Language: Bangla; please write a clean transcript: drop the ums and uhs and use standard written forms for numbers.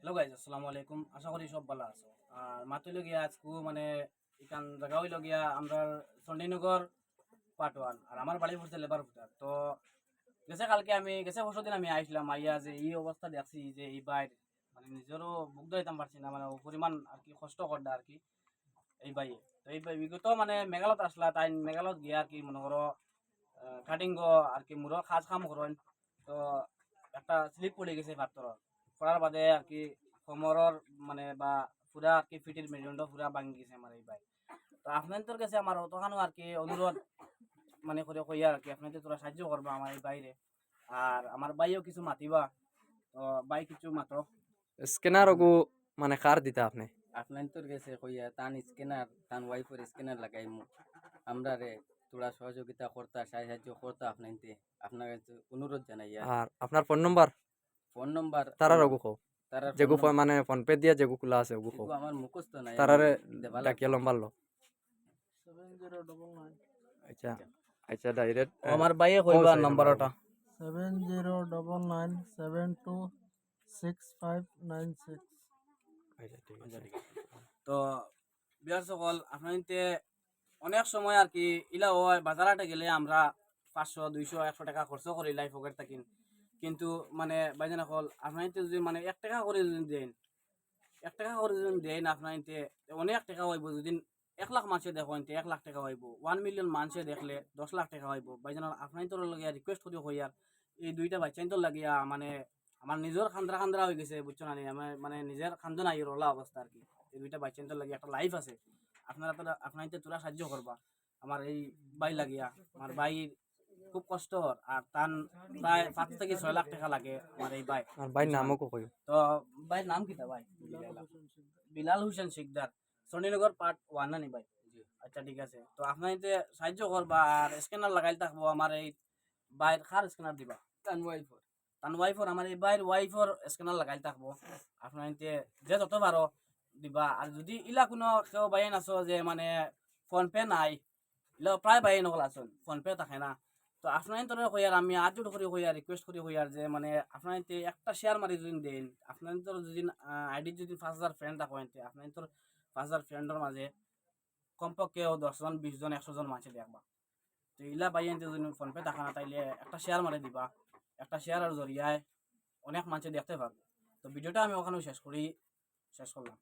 হ্যালো গাইজ, আসসালামু আলাইকুম। আশা করি সব ভালো আছো। আর মাত্র গিয়া আজকু মানে এখান জায়গা হইল গিয়া আমরা চণ্ডীনগর পাটওয়ান আর আমার বাড়ি পড়ছে লেবার ফুটার। তো গেছে পরশু দিন আমি আইসলাম আইয়া যে এই অবস্থা দেখছি যে এই বাইর মানে নিজেরও বুক ধরতাম পারছি না, মানে ও পরিমাণ আর কি কষ্ট করডা আর কি এই বাইয়ে। তো এই বাই বিগত মানে মেঘালয়ত আসলা, তাই মেঘালয়ত গিয়া আর কি মনে করো কাটিং আর কি মুরো কাজ কাম করেন। তো একটা স্লিপ পড়ে গেছে পাথর পড়ার বাদে আর কি কোমরের মানে বা পুরা আর কি ফিটের মেরুদণ্ড পুরা ভাঙি গেছে আমার এই ভাই। তো আপনাদের কাছে আমার অতখানো আর কি অনুরোধ মানে করে কইয়া আর কি আপনাদের তোরা সাহায্য করবা আমার এই বাইরে। আর আমার বাইও কিছু মাতিবা, তো বাই কিছু মাত্র স্ক্যানার ওগু মানে কার দিতা আপনি? আপনার তোর গেছে কইয়া তান স্ক্যানার তান ওয়াইফের স্ক্যানার লাগাইমু আমরা রে তোরা সহযোগিতা করতা সাহায্য করতা আপনাইতে আপনার কাছে অনুরোধ জানাইয়া আর আপনার ফোন নম্বর ফোন নম্বর তারার ওগু কো তারার যেগু মানে ফোন পে দিয়া যেগু খোলা আছে ওগু কো আমার মুখস্থ নাই তারারে দেবালা ডাকিয়া লম্বালো। 7099 আচ্ছা আচ্ছা ডাইরেক্ট আমার বাইয়ে কইবা নাম্বারটা 7099726596। আচ্ছা ঠিক আছে। তো বিহার সকল আপনাদের অনেক সময় আর কি ইলা হয় বাজারাটে গেলে আমরা 500 200 100 টাকা খরচ করি লাইফ পকেট থাকি, কিন্তু মানে বাইজান হল আপনাদের যদি মানে 1 টাকা করে যদি দেন 1 টাকা করে যদি দেন আপনাদের অনেক টাকা হইব। যদি 1 লাখ মানুষে দেখেন 1 লাখ টাকা হইব, 1 মিলিয়ন মানুষে দেখলে 10 লাখ টাকা হইব। বাইজান আপনাদের লাগিয়া রিকোয়েস্ট করি হইয়ার এই দুইটা বাচ্চাইন্তর লাগিয়া মানে আমার নিজের খান্দরা খান্দরা হয়ে গেছে বুঝছো না, আমার মানে নিজের খান্দ নাই রলা অবস্থা আর কি। এই দুইটা বাচ্চাইন্তর লাগিয়া একটা লাইফ আছে, আপনাদের তোরা সাহায্য করবা আমার এই বাই লাগিয়া। আমার বাই খুব কষ্ট আর তার প্রায় 5 থেকে 6 লাখ টাকা লাগে আমার এই বাই। আর ভাই নামও কো কই? তো ভাইয়ের নাম কিতা ভাই? বিলাল হোসেন শিকদার, চণ্ডীনগর পার্ট 1 না নি ভাই? আচ্ছা ঠিক আছে। তো আপনাদের সাহায্য করবা আর স্ক্যানার লাগাই থাকবো আমার এই বাইর কার স্ক্যানার দিবা? তান ওয়াইফের তান ওয়াইফর আমার এই বাইর ওয়াইফর স্ক্যানার লাগাই থাকবো। আপনাদের যে যত পারো দিবা। আর যদি ইলা কোনো কেউ বাইন আছো যে মানে ফোন পে নাই, ইলা প্রায় বাইন হল আছেন ফোন পে থাকে না, তো আপনাদের তোরা কইয়ার আমি আজুট করে কইয়ার রিকোয়েস্ট করি কইয়ার যে মানে আপনাদের একটা শেয়ার মারি যদি দেন, আপনাদের যদি আইডি যদি 5,000 ফ্রেন্ড থাকেন আপনাদের 5,000 ফ্রেন্ডের মাঝে কমপক্ষে 10 জন 20 জন 100 জন মানুষ দেখবা। তো ইলা বাইন যদি ফোন পে থাকে না তাইলে একটা শেয়ার মারি দিবা। একটা শেয়ারের জরিয়ায় অনেক মানুষ দেখতে পারবে। তো ভিডিওটা আমি ওখানে শেষ করলাম।